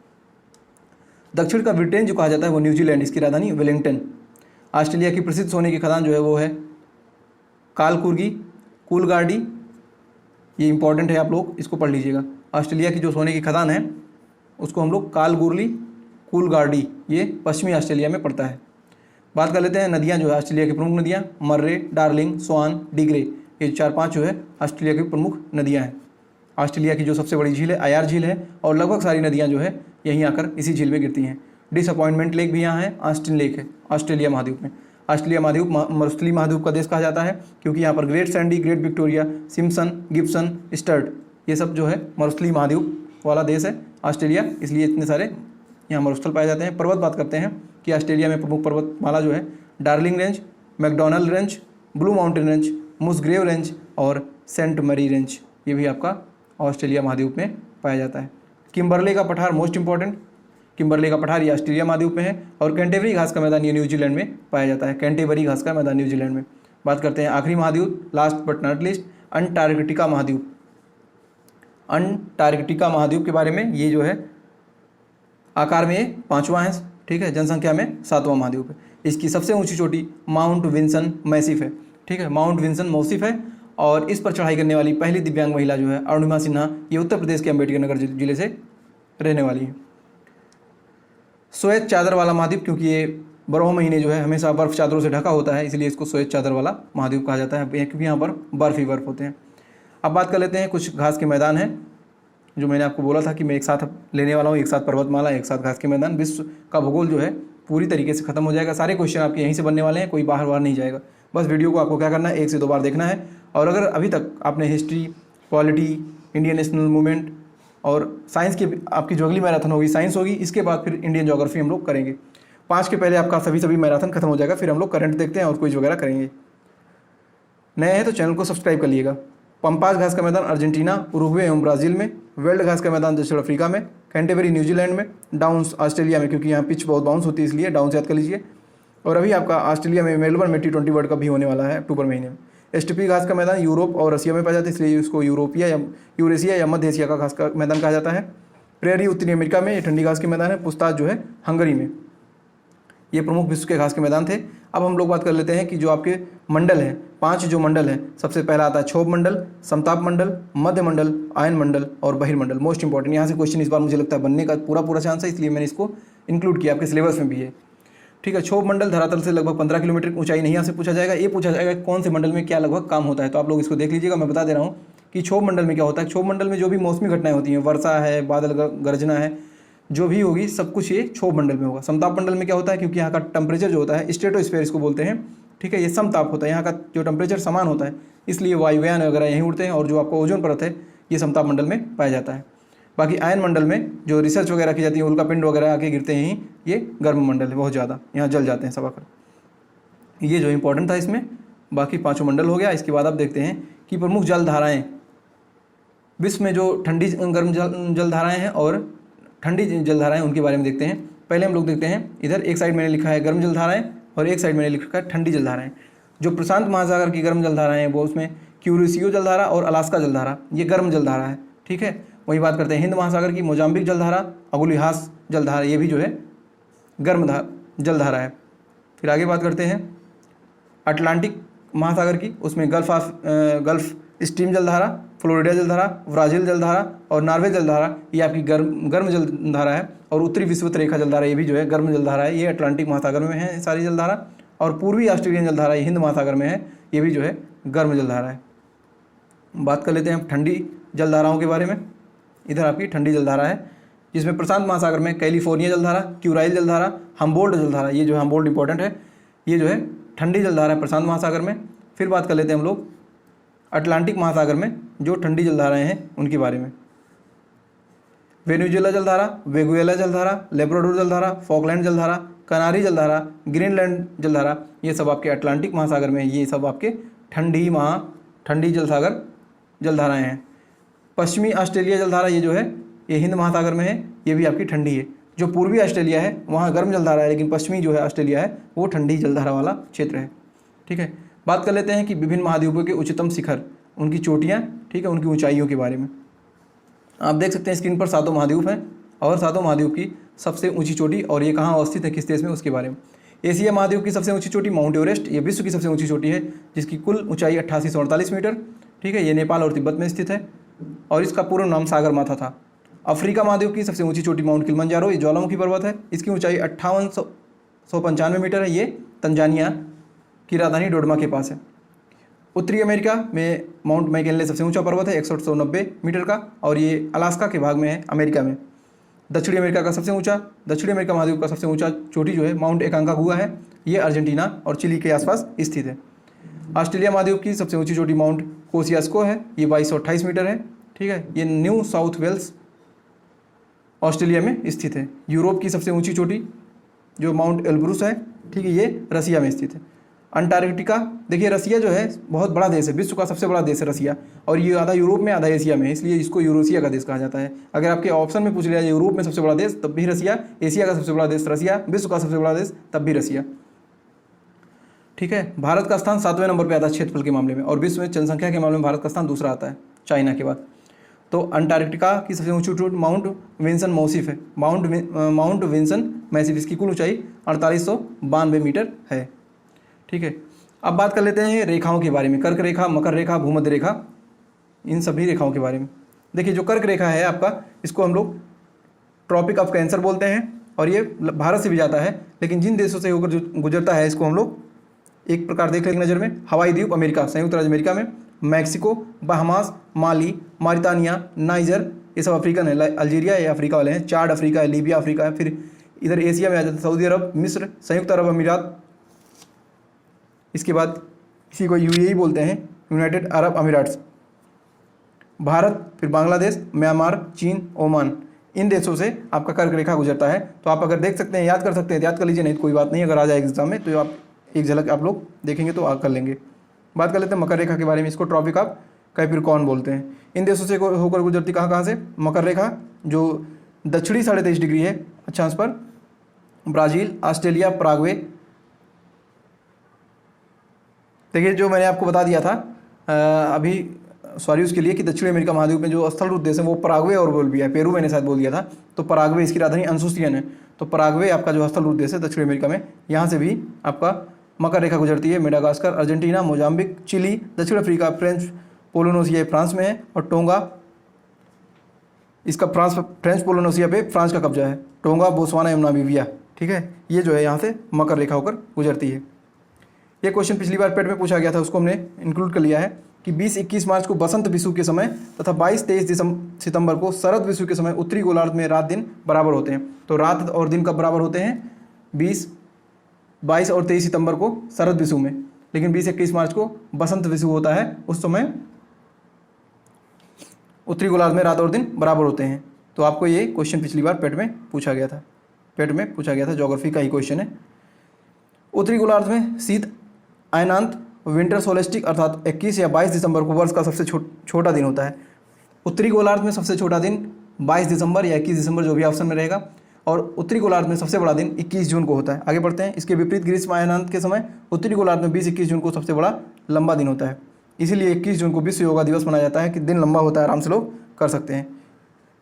दक्षिण का ब्रिटेन जो कहा जाता है वो न्यूजीलैंड, इसकी राजधानी वेलिंगटन। ऑस्ट्रेलिया की प्रसिद्ध सोने की खदान जो है वो है कालकुर्गी, कूलगार्डी, ये इंपॉर्टेंट है, आप लोग इसको पढ़ लीजिएगा। ऑस्ट्रेलिया की जो सोने की खदान है उसको हम लोग कालगुरली, कूलगार्डी, ये पश्चिमी ऑस्ट्रेलिया में पड़ता है। बात कर लेते हैं नदियाँ जो है ऑस्ट्रेलिया की प्रमुख नदियाँ, मर्रे, डार्लिंग, स्वान, डिग्रे, ये 4-5 जो है ऑस्ट्रेलिया की प्रमुख नदियाँ हैं। ऑस्ट्रेलिया की जो सबसे बड़ी झील है आयार झील है, और लगभग सारी नदियाँ जो है यहीं आकर इसी झील में गिरती हैं। डिसअपॉइंटमेंट लेक भी यहाँ है, ऑस्टिन लेक है ऑस्ट्रेलिया महाद्वीप में। ऑस्ट्रेलिया महाद्वीप मरुस्थलीय महाद्वीप का देश कहा जाता है, क्योंकि यहाँ पर Great Sandy, Great Victoria, Simpson, Gibson, Sturt, ये सब जो है मरुस्थलीय महाद्वीप वाला देश है ऑस्ट्रेलिया, इसलिए इतने सारे यहाँ मरुस्थल पाए जाते हैं। पर्वत बात करते हैं कि ऑस्ट्रेलिया में प्रमुख पर्वतमाला जो है Darling Range, McDonnell Range, Blue Mountain Range, Musgrave Range और सेंट मरी रेंज, ये भी आपका ऑस्ट्रेलिया महाद्वीप में पाया जाता है। किम्बरले का पठार मोस्ट इंपॉर्टेंट, किम्बरले का पठार ये ऑस्ट्रेलिया महाद्वीप में है, और कैंटेबरी घास का मैदान ये न्यूजीलैंड में पाया जाता है। कैंटेबरी घास का मैदान न्यूजीलैंड में। बात करते हैं आखिरी महाद्वीप, last but not least, Antarctica महाद्वीप। अंटार्कटिका महाद्वीप के बारे में, ये जो है आकार में 5वां है, ठीक है, जनसंख्या में 7वां महाद्वीप है। इसकी सबसे ऊंची चोटी माउंट विंसन मैसिफ है, ठीक है, माउंट विंसन मैसिफ है। और इस पर चढ़ाई करने वाली पहली दिव्यांग महिला जो है अरुणिमा सिन्हा, ये उत्तर प्रदेश के अम्बेडकर नगर जिले से रहने वाली है। श्वेत चादर वाला महाद्वीप, क्योंकि ये 12 महीने जो है हमेशा बर्फ़ चादरों से ढका होता है, इसलिए इसको श्वेत चादर वाला महाद्वीप कहा जाता है, क्योंकि यहाँ पर बर्फ़ ही बर्फ़ होते हैं। अब बात कर लेते हैं कुछ घास के मैदान हैं, जो मैंने आपको बोला था कि मैं एक साथ लेने वाला हूँ, एक साथ पर्वतमाला, एक साथ घास के मैदान। विश्व का भूगोल जो है पूरी तरीके से खत्म हो जाएगा, सारे क्वेश्चन आपके यहीं से बनने वाले हैं, कोई बाहर नहीं जाएगा। बस वीडियो को आपको क्या करना है, 1 से 2 बार देखना है। और अगर अभी तक आपने history, polity, Indian national movement और साइंस की, आपकी जो अगली मैराथन होगी साइंस होगी, इसके बाद फिर इंडियन ज्योग्राफी हम लोग करेंगे। 5 के पहले आपका सभी मैराथन खत्म हो जाएगा, फिर हम लोग करंट देखते हैं और क्विज वगैरह करेंगे। नए हैं तो चैनल को सब्सक्राइब कर लीजिएगा। पंपास घास का मैदान अर्जेंटीना, उरुग्वे एवं ब्राज़ील में। वेल्ड घास का मैदान दक्षिण अफ्रीका में। कैंटेबरी न्यूजीलैंड में। डाउन्स ऑस्ट्रेलिया में, क्योंकि यहाँ पिच बहुत बाउंस होती है इसलिए डाउन्स याद कर लीजिए। और अभी आपका ऑस्ट्रेलिया में मेलबर्न में T20 वर्ल्ड कप भी होने वाला है अक्टूबर महीने में। एस्टेपी घास का मैदान यूरोप और रसिया में पाया जाता है, इसलिए इसको यूरेशिया या मध्य एशिया का घास का मैदान कहा जाता है। प्रेरी उत्तरी अमेरिका में, ये ठंडी घास के मैदान है। पुस्ताज जो है हंगरी में। ये प्रमुख विश्व के घास के मैदान थे। अब हम लोग बात कर लेते हैं कि जो आपके मंडल हैं, 5 जो मंडल हैं, सबसे पहला आता है क्षोभ मंडल, समताप मंडल, मध्य मंडल, आयन मंडल और बहिर्मंडल। मोस्ट इंपॉर्टेंट, यहाँ से क्वेश्चन इस बार मुझे लगता है बनने का पूरा चांस है, इसलिए मैंने इसको इंक्लूड किया, आपके सिलेबस में भी है, ठीक है। क्षोभ मंडल धरातल से लगभग 15 किलोमीटर ऊंचाई नहीं, यहाँ से पूछा जाएगा। ये पूछा जाएगा कौन से मंडल में क्या लगभग काम होता है, तो आप लोग इसको देख लीजिएगा। मैं बता दे रहा हूँ कि क्षोभ मंडल में क्या होता है। क्षोभ मंडल में जो भी मौसमी घटनाएं होती हैं, वर्षा है, बादल गर्जना है, जो भी होगी सब कुछ ये क्षोभ मंडल में होगा। समताप मंडल में क्या होता है, क्योंकि यहाँ का टेम्परेचर जो होता है स्ट्रेटोस्फीयर इसको बोलते हैं, ठीक है, ये समताप होता है, यहाँ का जो टेम्परेचर समान होता है, इसलिए वायुयान वगैरह यहीं उड़ते हैं। और जो आपका ओजोन परत है ये समताप मंडल में पाया जाता है। बाकी आयन मंडल में जो रिसर्च वगैरह की जाती है, उल्का पिंड वगैरह आके गिरते हैं, ये गर्म मंडल है, बहुत ज़्यादा यहाँ जल जाते हैं सब आकर। ये जो इंपॉर्टेंट था इसमें, बाकी 5 मंडल हो गया। इसके बाद आप देखते हैं कि प्रमुख जल धाराएँ, विश्व में जो ठंडी गर्म जल धाराएँ हैं और ठंडी जल धाराएँ, उनके बारे में देखते हैं। पहले हम लोग देखते हैं, इधर एक साइड मैंने लिखा है गर्म जल धाराएँ और एक साइड मैंने लिखा है ठंडी जल धाराएँ। जो प्रशांत महासागर की गर्म जल धाराएँ हैं वो उसमें क्यूरिसियो जलधारा और अलास्का जलधारा, ये गर्म जलधारा है। ठीक है, वही बात करते हैं हिंद महासागर की, मोजाम्बिक जलधारा, अगुलिहास जलधारा, ये भी जो है गर्म जलधारा है। फिर आगे बात करते हैं अटलांटिक महासागर की, उसमें गल्फ स्ट्रीम जलधारा, फ्लोरिडा जलधारा, ब्राज़ील जलधारा और नॉर्वे जलधारा, ये आपकी गर्म जलधारा है। और उत्तरी विषुवत रेखा जलधारा, ये भी जो है गर्म जलधारा है, ये अटलांटिक महासागर में है सारी जलधारा। और पूर्वी ऑस्ट्रेलियन जलधारा ये हिंद महासागर में है, ये भी जो है गर्म जलधारा है। बात कर लेते हैं ठंडी जलधाराओं के बारे में। इधर आपकी ठंडी जलधारा है, जिसमें प्रशांत महासागर में कैलिफोर्निया जलधारा, क्यूराइल जलधारा, हम्बोल्ट जलधारा, ये जो है हम्बोल्ट इंपॉर्टेंट है, ये जो है ठंडी जलधारा है प्रशांत महासागर में। फिर बात कर लेते हैं हम लोग अटलांटिक महासागर में जो ठंडी जलधाराएं हैं उनके बारे में। वेनेजुएला जलधारा, वेगुएला जलधारा, लेब्राडोर जलधारा, फॉकलैंड जलधारा, कनारी जलधारा, ग्रीनलैंड जलधारा, ये सब आपके अटलांटिक महासागर में, ये सब आपके ठंडी जलधाराएं हैं। पश्चिमी ऑस्ट्रेलिया जलधारा, ये जो है ये हिंद महासागर में है, ये भी आपकी ठंडी है। जो पूर्वी ऑस्ट्रेलिया है वहाँ गर्म जलधारा है, लेकिन पश्चिमी जो है ऑस्ट्रेलिया है वो ठंडी जलधारा वाला क्षेत्र है। ठीक है, बात कर लेते हैं कि विभिन्न महाद्वीपों के उच्चतम शिखर, उनकी चोटियाँ, ठीक है, उनकी ऊंचाइयों के बारे में। आप देख सकते हैं स्क्रीन पर 7 महाद्वीप हैं और 7 महाद्वीप की सबसे ऊंची चोटी और ये कहाँ अवस्थित है, किस देश में, उसके बारे में। एशिया महाद्वीप की सबसे ऊंची चोटी माउंट एवरेस्ट, ये विश्व की सबसे ऊंची चोटी है, जिसकी कुल ऊंचाई 8848 मीटर। ठीक है, ये नेपाल और तिब्बत में स्थित है और इसका पूर्ण नाम सागर माथा था। अफ्रीका महाद्वीप की सबसे ऊंची चोटी माउंट किलिमंजारो, ये ज्वालामुखी पर्वत है, इसकी ऊंचाई 5895 मीटर है, ये तंजानिया की राजधानी डोडमा के पास है। उत्तरी अमेरिका में माउंट मैकिनले सबसे ऊंचा पर्वत है 6190 मीटर का और ये अलास्का के भाग में है, अमेरिका में। दक्षिणी अमेरिका महाद्वीप का सबसे ऊंचा चोटी जो है माउंट एकांकागुआ है, ये अर्जेंटीना और चिली के आसपास स्थित है। ऑस्ट्रेलिया महाद्वीप की सबसे ऊंची चोटी माउंट कोसियास्को है, ये 2228 मीटर है। ठीक है, ये न्यू साउथ वेल्स ऑस्ट्रेलिया में स्थित है। यूरोप की सबसे ऊंची चोटी जो माउंट एल्ब्रूस है, ठीक है, ये रसिया में स्थित है। अंटार्कटिका, देखिए रसिया जो है बहुत बड़ा देश है, विश्व का सबसे बड़ा देश है रसिया, और ये आधा यूरोप में आधा एशिया में है, इसलिए इसको यूरोसिया का देश कहा जाता है। अगर आपके ऑप्शन में पूछ लिया जाए यूरोप में सबसे बड़ा देश तब भी रसिया, एशिया का सबसे बड़ा देश रसिया, विश्व का सबसे बड़ा देश तब भी रसिया। ठीक है, भारत का स्थान 7वें नंबर पर आता है क्षेत्रफल के मामले में और विश्व में जनसंख्या के मामले में भारत का स्थान दूसरा आता है चाइना के बाद। तो अंटार्कटिका की सबसे ऊंची चोटी माउंट विंसन मैसिफ है, माउंट विंसन मैसिफ, इसकी कुल ऊंचाई 4892 मीटर है। ठीक है, अब बात कर लेते हैं रेखाओं के बारे में, कर्क रेखा, मकर रेखा, भूमध्य रेखा, इन सभी रेखाओं के बारे में। देखिए जो कर्क रेखा है आपका, इसको हम लोग ट्रॉपिक ऑफ कैंसर बोलते हैं और ये भारत से भी जाता है, लेकिन जिन देशों से होकर जो गुजरता है इसको हम लोग एक प्रकार देख लेंगे नज़र में। हवाई द्वीप अमेरिका, संयुक्त राज्य अमेरिका में, मैक्सिको, बहामास, माली, मारितानिया, नाइजर, ये सब अफ्रीकन है, अल्जीरिया ये अफ्रीका वाले हैं, चाड अफ्रीका है, लीबिया अफ्रीका है। फिर इधर एशिया में आ जाता है सऊदी अरब, मिस्र, संयुक्त अरब अमीरात, इसके बाद इसी को यूएई बोलते हैं, यूनाइटेड अरब अमीराट्स, भारत, फिर बांग्लादेश, म्यांमार, चीन, ओमान, इन देशों से आपका कर्क रेखा गुजरता है। तो आप अगर देख सकते हैं, याद कर सकते हैं, याद कर लीजिए, नहीं तो कोई बात नहीं, अगर आ जाए एग्जाम में तो आप एक झलक आप लोग देखेंगे तो कर लेंगे। बात कर लेते हैं मकर रेखा के बारे में, इसको ट्रॉपिक ऑफ कैप्रिकॉर्न बोलते हैं। इन देशों से होकर गुजरती कहाँ से मकर रेखा, जो दक्षिणी 23.5 डिग्री है अक्षांश पर, ब्राज़ील, ऑस्ट्रेलिया, पराग्वे। देखिए जो मैंने आपको बता दिया था अभी, सॉरी उसके लिए, कि दक्षिण अमेरिका महाद्वीप में जो स्थल रूप देश है वो पराग्वे और बोल भी है, पेरू मैंने शायद बोल दिया था, तो पराग्वे इसकी राजधानी अंशुस्टियन है। तो पराग्वे आपका जो स्थल रूप देश है दक्षिण अमेरिका में, यहाँ से भी आपका मकर रेखा गुजरती है। मेडागास्कर, अर्जेंटीना, मोजाम्बिक, चिली, दक्षिण अफ्रीका, फ्रेंच पोलिनेशिया फ्रांस में है और टोंगा, इसका फ्रेंच पोलिनेशिया पे फ्रांस का कब्जा है, टोंगा, बोत्सवाना एवं नामीबिया। ठीक है, ये जो है यहाँ से मकर रेखा होकर गुजरती है। ये क्वेश्चन पिछली बार पेट में पूछा गया था, उसको हमने इंक्लूड कर लिया है कि 20-21 मार्च को बसंत विषुव के समय तथा 22-23 सितंबर को शरद विषुव के समय उत्तरी गोलार्ध में रात दिन बराबर होते हैं। तो रात और दिन कब बराबर होते हैं? 22 और 23 सितंबर को शरद विषुव में, लेकिन 20-21 मार्च को बसंत विषुव होता है, उस समय उत्तरी गोलार्ध में रात और दिन बराबर होते हैं। तो आपको ये क्वेश्चन पिछली बार पेट में पूछा गया था, ज्योग्राफी का ही क्वेश्चन है। उत्तरी गोलार्ध में शीत अयनांत विंटर सोलेस्टिक अर्थात 21 या 22 दिसंबर को वर्ष का सबसे छोटा दिन होता है। उत्तरी गोलार्ध में सबसे छोटा दिन 22 दिसंबर या 21 दिसंबर, जो भी ऑप्शन में रहेगा, और उत्तरी गोलार्ध में सबसे बड़ा दिन 21 जून को होता है। आगे बढ़ते हैं। इसके विपरीत ग्रीष्म अयनांत के समय उत्तरी गोलार्ध में 20-21 जून को सबसे बड़ा लंबा दिन होता है। इसीलिए 21 जून को विश्व योगा दिवस मनाया जाता है कि दिन लंबा होता है, आराम से लोग कर सकते हैं।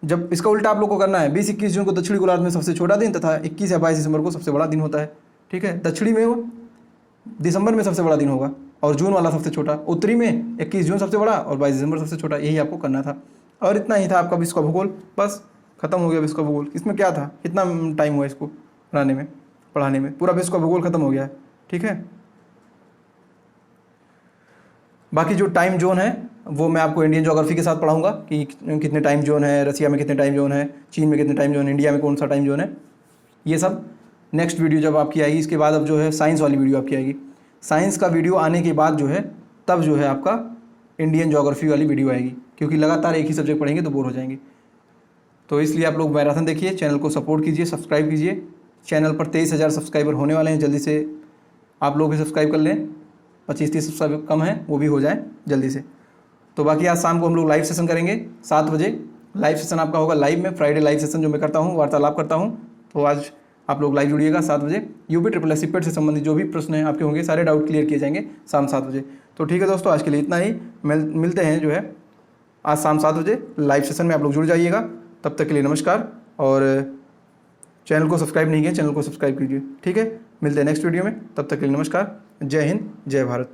जब इसका उल्टा आप लोग को करना है, 20-21 जून को दक्षिणी गोलार्ध में सबसे छोटा दिन तथा 21 या 22 दिसंबर को सबसे बड़ा दिन होता है। ठीक है, दक्षिणी में वो दिसंबर में सबसे बड़ा दिन होगा और जून वाला सबसे छोटा, उत्तरी में 21 जून सबसे बड़ा और 22 दिसंबर सबसे छोटा। यही आपको करना था और इतना ही था आपका विश्व का भूगोल। बस खत्म हो गया विश्व का भूगोल। इसमें क्या था, कितना टाइम हुआ इसको बनाने में, पढ़ाने में, पूरा विश्व का भूगोल खत्म हो गया है। ठीक है, बाकी जो टाइम जोन है वो मैं आपको इंडियन ज्योग्राफी के साथ पढ़ाऊंगा कि कितने टाइम जोन है, रसिया में कितने टाइम जोन है, चीन में कितने टाइम जोन है, इंडिया में कौन सा टाइम जोन है, ये सब नेक्स्ट वीडियो जब आपकी आएगी। इसके बाद अब जो है साइंस वाली वीडियो आपकी आएगी। साइंस का वीडियो आने के बाद जो है तब जो है आपका इंडियन ज्योग्राफी वाली वीडियो आएगी, क्योंकि लगातार एक ही सब्जेक्ट पढ़ेंगे तो बोर हो जाएंगे। तो इसलिए आप लोग मैराथन देखिए, चैनल को सपोर्ट कीजिए, सब्सक्राइब कीजिए। चैनल पर 23,000 सब्सक्राइबर होने वाले हैं, जल्दी से आप लोग भी सब्सक्राइब कर लें। 25-30 सब्सक्राइबर कम है, वो भी हो जाए जल्दी से। तो बाकी आज शाम को हम लोग लाइव सेशन करेंगे 7 बजे। लाइव सेशन आपका होगा लाइव में, फ्राइडे लाइव सेशन जो मैं करता हूँ, वार्तालाप करता हूँ। तो आज आप लोग लाइव जुड़िएगा 7 बजे। UPSS सीपेट से संबंधित जो भी प्रश्न हैं आपके होंगे, सारे डाउट क्लियर किए जाएंगे शाम 7 बजे। तो ठीक है दोस्तों, आज के लिए इतना ही। मिलते हैं जो है आज शाम 7 बजे लाइव सेशन में, आप लोग जुड़ जाइएगा। तब तक के लिए नमस्कार, और चैनल को सब्सक्राइब नहीं किया, चैनल को सब्सक्राइब कीजिए। ठीक है, मिलते हैं नेक्स्ट वीडियो में, तब तक के लिए नमस्कार। जय हिंद, जय भारत।